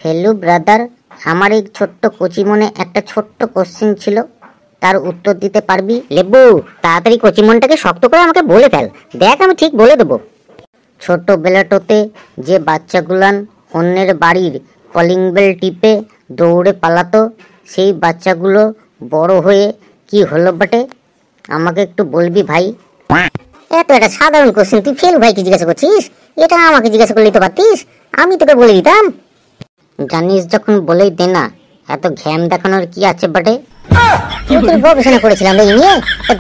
Hello brother, আমার এই ছোট্ট কচি মনে একটা ছোট্ট কোশ্চেন ছিল, তার উত্তর দিতে পারবি? লেবু, তাড়াতাড়ি কচি মনটাকে শক্ত করে আমাকে বলে ফেল, দেখ আমি ঠিক বলে দেবো। ছোটবেলাটোতে যে বাচ্চাগুলান অন্যের বাড়ির কলিং বেল টিপে দৌড়ে পালাতো, সেই বাচ্চাগুলো বড় হয়ে কি হলো বটে? আমাকে একটু বলবি ভাই? এত একটা সাধারণ কোশ্চেন তুই ফেলু ভাইকে জিজ্ঞাসা করছিস? এটা আমাকে জিজ্ঞাসা করলেই তো পারতিস, আমি তোকে বলে দিতাম। জানিস যখন বলেই দে না, এত ঘ্যাম দেখানোর কি আছে বটে? গবেষণা করেছিলাম এই নিয়ে,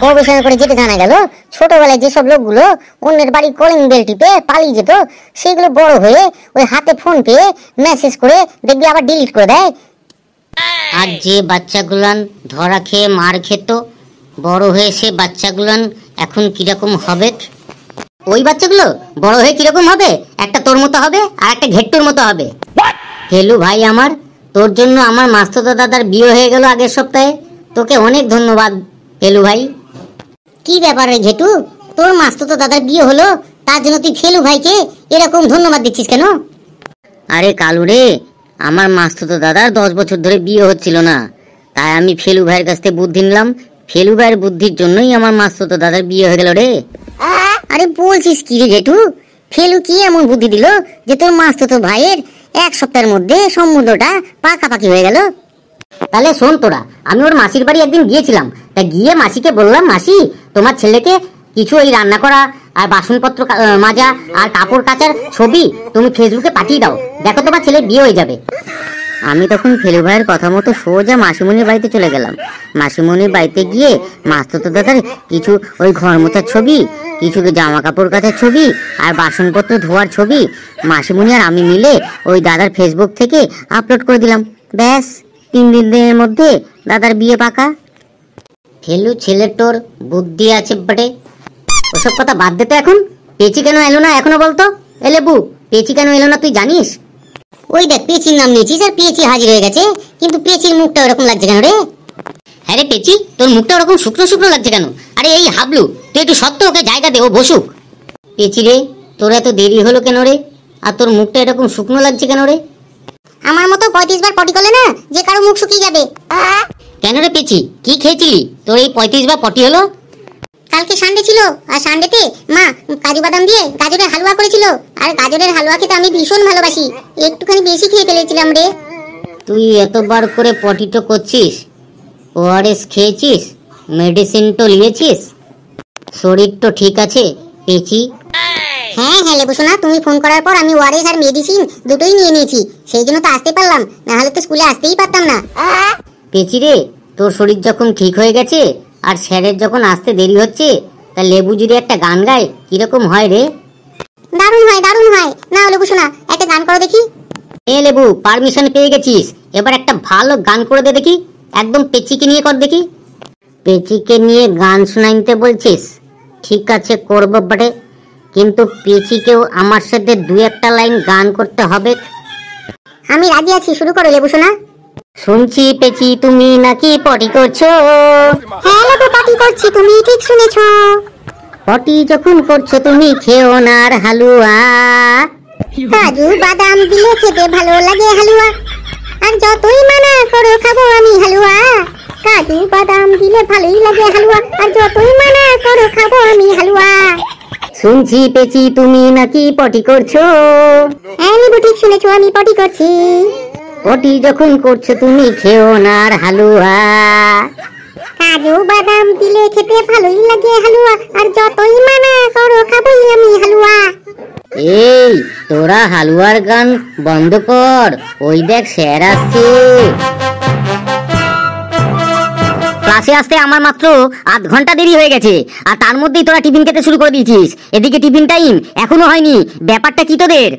গবেষণা করে যেটা জানা গেল, ছোটবেলায় যেসব লোকগুলো অন্যের বাড়ির কলিং বেল টিপে পালিয়ে যেত, সেগুলো বড় হয়ে ওই হাতে ফোন পেয়ে মেসেজ করে দেখবি আবার ডিলিট করে দেয়। আর যে বাচ্চাগুলান ধরা খেয়ে মার খেত, বড় হয়ে সে বাচ্চাগুলান এখন কিরকম হবে? ওই বাচ্চাগুলো বড় হয়ে কিরকম হবে? একটা তোর মতো হবে আর একটা ঘেট্টুর মতো হবে। হেলু ভাই আমার, তোর জন্য আমার মাস্তুতো দাদার বিয়ে হয়ে গেল আগের সপ্তাহে, তোকে অনেক ধন্যবাদ হেলু ভাই। কি ব্যাপার রে ঘেটু, তোর মাস্তুতো দাদার বিয়ে হলো, তার জন্য তুই ফেলু ভাইকে এরকম ধন্যবাদ দিচ্ছিস কেন? আরে কালু রে, আমার মাস্তুতো দাদার 10 বছর ধরে বিয়ে হচ্ছিল না, তাই আমি ফেলু ভাইয়ের কাছ থেকে বুদ্ধি নিলাম। ফেলু ভাইয়ের বুদ্ধির জন্যই আমার মাস্তুতো দাদার বিয়ে হয়ে গেল রে। আরে বলছিস কি রে ঘেটু, ফেলু কি এমন বুদ্ধি দিল যে তোর মাস্তুতো ভাইয়ের 1 সপ্তাহের মধ্যে সম্বন্ধটা পাকাপাকি হয়ে গেল? তাহলে শোন তোরা, আমি ওর মাসির বাড়ি একদিন গিয়েছিলাম, তা গিয়ে মাসিকে বললাম, মাসি তোমার ছেলেকে কিছু ওই রান্না করা আর বাসনপত্র মাজা আর কাপড় কাচার ছবি তুমি ফেসবুকে পাঠিয়ে দাও, দেখো তোমার ছেলের বিয়ে হয়ে যাবে। আমি তখন ফেলু ভাইয়ের কথা মতো সোজা মাসিমণির বাড়িতে চলে গেলাম। মাসিমণির বাড়িতে গিয়ে মাস্তুতো দাদার কিছু ওই ঘর মোছার ছবি, কিছু জামা কাপড় কাচার ছবি আর বাসনপত্র ধোয়ার ছবি মাসিমণি আর আমি মিলে ওই দাদার ফেসবুক থেকে আপলোড করে দিলাম। ব্যাস 3 দিনের মধ্যে দাদার বিয়ে পাকা। ফেলু ছেলেটোর বুদ্ধি আছে বটে। ওসব কথা বাদ দে তো, এখন পেঁচি কেন এলো না এখনো বলতো? এ লেবু, পেঁচি কেন এলো না তুই জানিস? ওই দেখ, পেঁচির নাম নিয়েছিস আর পেঁচি হাজির হয়ে গেছে, কিন্তু পেঁচির মুখটা ওরকম লাগছে কেন রে? হ্যাঁ রে পেঁচি, তোর মুখটা ওরকম শুকনো শুকনো লাগছে কেন? আরে এই হাবলু, তুই একটু সত্য ওকে জায়গা দে, ও বসুক। পেঁচি রে, তোর এত দেরি হলো কেন রে? আর তোর মুখটা এরকম শুকনো লাগছে কেন রে? আমার মতো 35 বার পটি করলে না যে কারো মুখ শুকিয়ে যাবে। কেন রে পেঁচি, কি খেয়েছিলি তোর এই 35 বার পটি হলো? কালকে সানডে ছিল, আর সানডেতে মা কাজু বাদাম দিয়ে গাজরের হালুয়া করেছিল, আর গাজরের হালুয়া খেতে আমি ভীষণ ভালোবাসি, একটুখানি বেশি খেয়ে ফেলেছিলাম রে। তুই এতবার করে পটি তো করছিস, ওআরএস খেয়েছিস, মেডিসিন তো নিয়েছিস, শরীর তো ঠিক আছে পেঁচি? হ্যাঁ হ্যাঁ লেবু সোনা, তুমি ফোন করার পর আমি ওআরএস আর মেডিসিন দুটোই নিয়ে নিয়েছি, সেই জন্য তো আসতে পারলাম, না হলে তো স্কুলে আসতেই পারতাম না। পেঁচি রে, তোর শরীর যখন ঠিক হয়ে গেছে আর স্যারের যখন আসতে দেরি হচ্ছে, তা লেবু যদি একটা গান গায় কিরকম হয় রে? দারুণ হয়, দারুণ হয়। না লেবু সোনা, একটা গান করো দেখি। এ লেবু, পারমিশন পেয়ে গেছিস, এবার একটা ভালো গান করে দে দেখি, একদম পেঁচিকে নিয়ে কর দেখি। পেঁচিকে নিয়ে গান শোনাইতে বলছিস? ঠিক আছে করবো বটে, কিন্তু পেঁচিকেও আমার সাথে 2-1টা লাইন গান করতে হবে। আমি রাজি আছি, শুরু করো লেবু সোনা। শুনছি পেঁচি তুমি নাকি পটি করছো? হ্যাঁ লেবু, পটি করছি, তুমি ঠিক শুনেছো। পটি যখন করছো তুমি খেও না আর হালুয়া, কাজু বাদাম দিলে খেতে ভালো লাগে হালুয়া, আর যতই মানা করো খাবো আমি হালুয়া, কাজু বাদাম দিলে ভালোই লাগে হালুয়া, আর যতই মানা করো খাবো আমি হালুয়া। শুনছি পেঁচি তুমি নাকি পটি করছো? হ্যাঁ লেবু, ঠিক শুনেছো, আমি পটি করছি। পটি যখন করছো তুমি খেও না আর হালুয়া, কাজু বাদাম দিলে খেতে ভালোই লাগে হালুয়া, আর যতই মানা করো খাবোই আমি হালুয়া। এই তোরা হালুয়ার গান বন্ধ কর, ওই দেখ স্যার আসছে। ক্লাসে আসতে আমার মাত্র আধ ঘন্টা দেরি হয়ে গেছে, আর তার মধ্যেই তোরা টিফিন খেতে শুরু করে দিয়েছিস। এদিকে টিফিন টাইম এখনো হয়নি, ব্যাপারটা কি তোদের?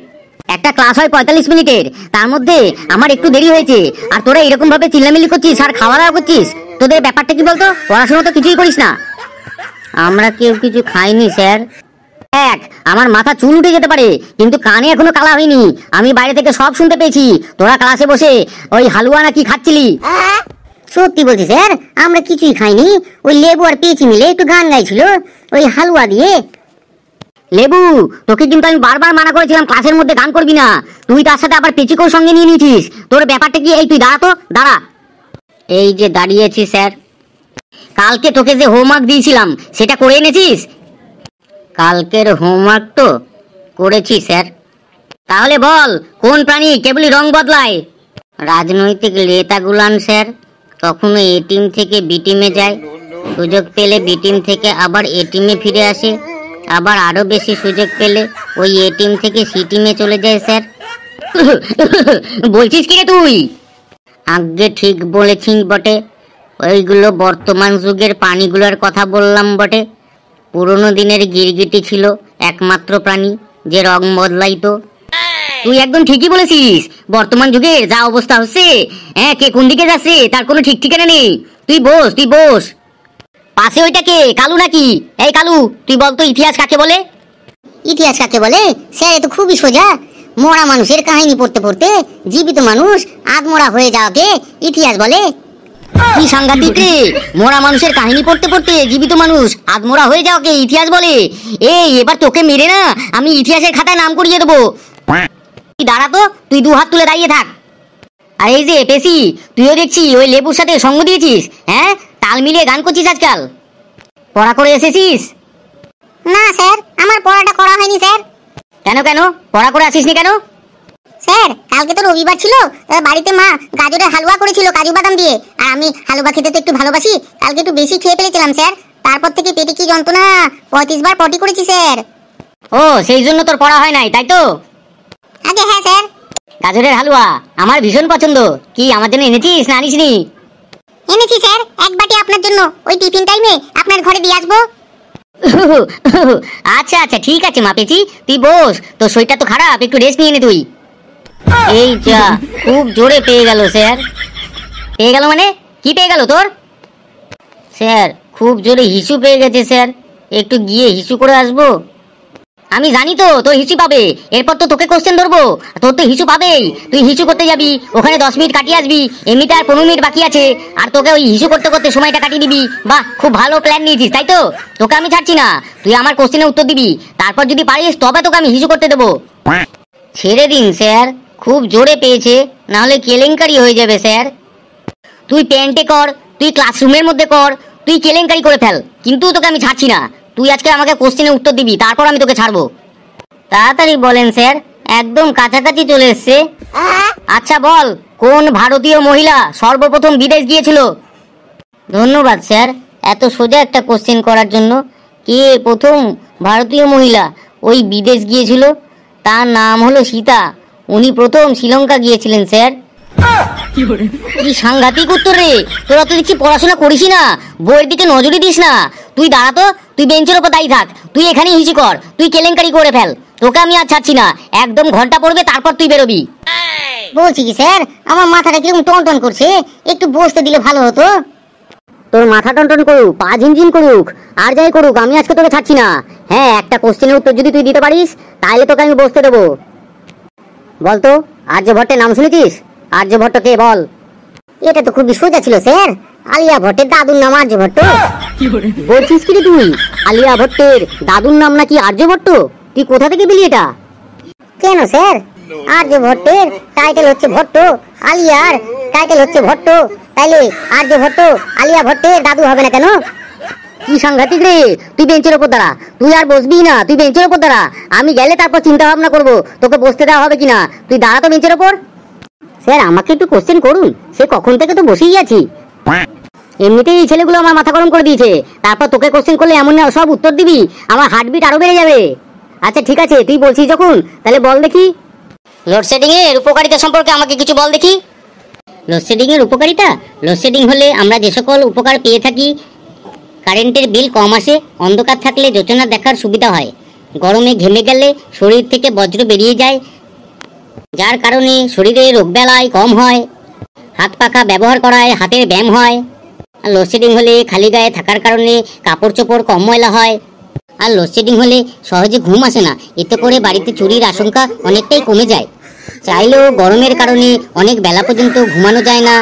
একটা ক্লাস হয় 45 মিনিটের, তার মধ্যে আমার একটু দেরি হয়েছে, আর তোরা এরকম ভাবে চিল্লামিল্লি করছিস আর খাওয়া দাওয়া করছিস, তোদের ব্যাপারটা কি বলতো? পড়াশোনা তো কিছুই করিস না। আমরা কেউ কিছু খাইনি স্যার। এক, আমার মাথা চুল উঠে যেতে পারে, কিন্তু কানে এখনো কালা হয়নি, আমি বাইরে থেকে সব শুনতে পেয়েছি, তোরা ক্লাসে বসে ওই হালুয়া নাকি খাচ্ছিলি। সত্যি বলছি স্যার, আমরা কিছুই খাইনি, ওই লেবু আর পেঁচি মিলে একটু গান গাইছিল ওই হালুয়া দিয়ে। লেবু, তোকে কিন্তু আমি বারবার মানা করেছিলাম ক্লাসের মধ্যে গান করবি না, তুই তার সাথে আবার পেচিকোর সঙ্গে নিয়ে নিয়েছিস। তোর ব্যাপারটা কি? এই তুই দাঁড়া তো, দাঁড়া। এই যে দাঁড়িয়েছি স্যার। কালকে তোকে যে হোমওয়ার্ক দিয়েছিলাম সেটা করে এনেছিস? কালকের হোমওয়ার্ক তো করেছি স্যার। তাহলে বল, কোন প্রাণী কেবলই রং বদলায়? রাজনৈতিক নেতাগুলান স্যার। কখনো এ টিম থেকে বি টিমে যায়, সুযোগ পেলে বি টিম থেকে আবার এ টিমে ফিরে আসে, আবার আরো বেশি সুযোগ পেলে ওই এ টিম থেকে সি টিমে চলে যায় স্যার। বলছিস কি রে তুই? আগে ঠিক বলেছিস বটে, ওইগুলো বর্তমান যুগের প্রাণীগুলোর কথা বললাম বটে। পুরনো দিনের গিরগিটি ছিল একমাত্র প্রাণী যে রং বদলাইতো। তুই একদম ঠিকই বলেছিস, বর্তমান যুগে যা অবস্থা হচ্ছে, হ্যাঁ, কে কোন দিকে যাচ্ছে তার কোনো ঠিক ঠিকানা নেই। তুই বস, তুই বস। পাশে ওইটা কে, কালু নাকি? এই কালু, তুই বলতো ইতিহাস কাকে বলে? ইতিহাস কাকে বলে স্যার? এ তো খুবই সোজা। মরা মানুষের কাহিনী পড়তে পড়তে জীবিত মানুষ আধমরা হয়ে যাওয়াকে ইতিহাস বলে। কি সাংঘাতিক রে! মরা মানুষের কাহিনী পড়তে পড়তে জীবিত মানুষ আধমরা হয়ে যাওয়াকে ইতিহাস বলে? এই এবার তোকে মেরে না আমি ইতিহাসের খাতায় নাম করিয়ে দেবো। তুই দাঁড়া তো, তুই দু হাত তুলে দাঁড়িয়ে থাক। আর এই যে পেশি, তুইও দেখছি ওই লেবুর সাথে সঙ্গ দিয়েছিস, হ্যাঁ? তাল মিলিয়ে গান করছিস আজকাল। পড়া করে এসেছিস? না স্যার, আমার পড়াটা করা হয়নি স্যার। কেন কেন পড়া করে আসিসনি কেন? স্যার, কালকে তো রবিবার ছিল, বাড়িতে মা গাজরের হালুয়া করেছিল কাজু বাদাম দিয়ে, আর আমি হালুয়া খেতে তো একটু ভালোবাসি। কালকে একটু বেশি খেয়ে ফেলেছিলাম স্যার, তারপর থেকে পেটে কি যন্ত্রণা, 35 বার পটি করেছি স্যার। ও, সেই জন্য তোর পড়া হয় নাই, তাই তো? আগে হ্যাঁ স্যার। গাজরের হালুয়া আমার ভীষণ পছন্দ। কি আমার জন্য এনেছিস না আনিসনি? এনেছি স্যার, এক বাটি আপনার জন্য, ওই টিফিন টাইমে আপনার ঘরে দিয়ে আসবো। আচ্ছা আচ্ছা, ঠিক আছে মা পেছি, তুই বস। তোর শরীরটা তো খারাপ, একটু রেস্ট নিয়ে নে তুই। এই যা, খুব জোরে পেয়ে গেল স্যার। পেয়ে গেল মানে? কি পেয়ে গেল তোর? স্যার, খুব জোরে হিসু পেয়ে গেছে স্যার, একটু গিয়ে হিসু করে আসবো। আমি জানি তো তোর হিসু পাবে, এরপর তো তোকে কোশ্চেন ধরবো, তোর তো হিসু পাবেই। তুই হিসু করতে যাবি, ওখানে 10 মিনিট কাটিয়ে আসবি, এমনিতে আর 15 মিনিট বাকি আছে, আর তোকে ওই হিসু করতে করতে সময়টা কাটিয়ে দিবি। বাহ, খুব ভালো প্ল্যান নিয়েছিস, তাই তো? তোকে আমি ছাড়ছি না, তুই আমার কোশ্চেনের উত্তর দিবি, তারপর যদি পারিস তবে তোকে আমি হিসু করতে দেবো। ছেড়ে দিন স্যার, খুব জোরে পেয়েছে, নাহলে কেলেঙ্কারি হয়ে যাবে স্যার। তুই প্যান্টে কর, তুই ক্লাসরুমের মধ্যে কর, তুই কেলেঙ্কারি করে ফেল, কিন্তু তোকে আমি ছাড়ছি না। তুই আজকে আমাকে কোশ্চেনের উত্তর দিবি, তারপর আমি তোকে ছাড়বো। তাড়াতাড়ি বলেন স্যার, একদম কাছাকাছি চলে এসছে। আচ্ছা বল, কোন ভারতীয় মহিলা সর্বপ্রথম বিদেশ গিয়েছিল? ধন্যবাদ স্যার এত সোজা একটা কোশ্চেন করার জন্য। কে প্রথম ভারতীয় মহিলা ওই বিদেশ গিয়েছিল? তার নাম হলো সীতা, উনি প্রথম শ্রীলঙ্কা গিয়েছিলেন স্যার। কি সাংঘাতিক উত্তর রে! তোরা তো দেখছি পড়াশোনা করিস না, বইয়ের দিকে নজরই দিস না। তুই দাঁড়া তো, তুই বেঞ্চের ওপর দাঁড়িয়ে থাক, তুই এখানেই হিসি কর, তুই কেলেঙ্কারি করে ফেল, তোকে আমি আর ছাড়ছি না। একদম ঘন্টা পড়বে, তারপর তুই বেরোবি। বলছি কি স্যার, আমার মাথাটা কিরকম টনটন করছে, একটু বসতে দিলে ভালো হতো। তোর মাথা টনটন করুক, পা ঝিনঝিন করুক, আর যাই করুক, আমি আজকে তোকে ছাড়ছি না। হ্যাঁ, একটা কোশ্চেনের উত্তর যদি তুই দিতে পারিস তাহলে তোকে আমি বসতে দেবো। বলতো, আর্যভট্টের নাম শুনেছিস? আর্যভট্ট কে বল? এটা তো খুবই সোজা ছিল স্যার, আলিয়া ভট্টের দাদুর নাম আর্যভট্ট। বলছিস কি রে তুই? আলিয়া ভট্টের দাদুর নাম নাকি আর্যভট্ট? তুই কোথা থেকে পেলি এটা? কেন স্যার, আর্যভট্টের টাইটেল হচ্ছে ভট্ট, আলিয়ার টাইটেল হচ্ছে ভট্ট, তাইলে আর্যভট্ট আলিয়া ভট্টের দাদু হবে না কেন? কি সাংঘাতিক রে! তুই বেঞ্চের ওপর দাঁড়া, তুই আর বসবি না, তুই বেঞ্চের ওপর দাঁড়া, আমি গেলে তারপর চিন্তা ভাবনা করবো তোকে বসতে দেওয়া হবে কিনা। তুই দাঁড়া তো বেঞ্চের ওপর। স্যার, আমাকে একটু কোশ্চেন করুন, সে কখন থেকে তো বসেই আছি। এমনিতেই এই ছেলেগুলো আমার মাথা গরম করে দিয়েছে, তারপর তোকে কোশ্চেন করলে এমন না সব উত্তর দিবি, আমার হার্টবিট আরো বেড়ে যাবে। আচ্ছা ঠিক আছে, তুই বলছিস যখন, তাহলে বল দেখি। লোডশেডিং এর উপকারিতা সম্পর্কে আমাকে কিছু বল দেখি। লোডশেডিং এর উপকারিতা? লোডশেডিং হলে আমরা যে সকল উপকার পেয়ে থাকি: কারেন্টের বিল কম আসে, অন্ধকার থাকলে যোজনা দেখার সুবিধা হয়, গরমে ঘেমে গেলে শরীর থেকে বজ্র বেরিয়ে যায়, যার কারণে শরীরে রোগবালাই কম হয়, হাত পাখা ব্যবহার করায় হাতের ব্যায়াম হয়। আর লোডশেডিং হলে খালি গায়ে থাকার কারণে কাপড় চোপড় কম ময়লা হয়। আর লোডশেডিং হলে সহজে ঘুম আসে না, এতে করে বাড়িতে চুরির আশঙ্কা অনেকটাই কমে যায়। চাইলেও গরমের কারণে অনেক বেলা পর্যন্ত ঘুমানো যায় না।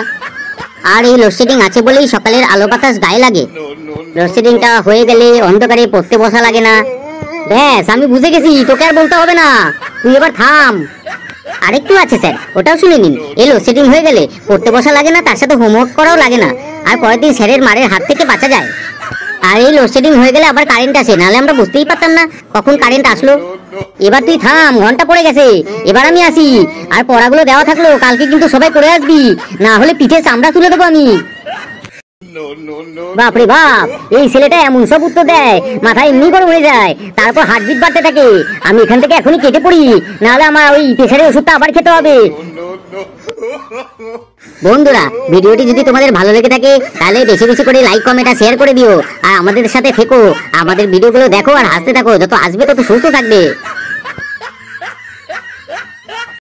আর এই লোডশেডিং আছে বলেই সকালের আলো বাতাস গায়ে লাগে। লোডশেডিংটা হয়ে গেলে অন্ধকারে পড়তে বসা লাগে না, ব্যাস আমি বুঝে গেছি, তোকে আর বলতে হবে না, তুই এবার থাম। আরেকটু আছে স্যার, ওটাও শুনে নিন। এলো সেটিং হয়ে গেলে পড়তে বসা লাগে না, তার সাথে হোমওয়ার্ক করাও লাগে না, আর পরের দিন স্যারের মারের হাত থেকে বাঁচা যায়। আর এই লোডশেডিং হয়ে গেলে আবার কারেন্ট আসে, নাহলে আমরা বুঝতেই পারতাম না কখন কারেন্ট আসলো। এবার তুই থাম, ঘন্টা পড়ে গেছে, এবার আমি আসি। আর পড়াগুলো দেওয়া থাকলো, কালকে কিন্তু সবাই করে আসবি, না হলে পিঠে চামড়া তুলে দেবো আমি। বাপরে বাপ, এই ছেলেটা এমন সব উত্তর দেয়, মাথায় এমনি গরম হয়ে যায়, তারপর হার্টবিট বাড়তে থাকে। আমি এখান থেকে এখনই কেটে পড়ি, নাহলে আমার ওই প্রেসারের ওষুধটা আবার খেতে হবে। বন্ধুরা, ভিডিওটি যদি তোমাদের ভালো লেগে থাকে তাহলে বেশি বেশি করে লাইক কমেন্ট আর শেয়ার করে দিও, আর আমাদের সাথে থেকো, আমাদের ভিডিওগুলো দেখো আর হাসতে থাকো, যত আসবে তত সুস্থ থাকবে।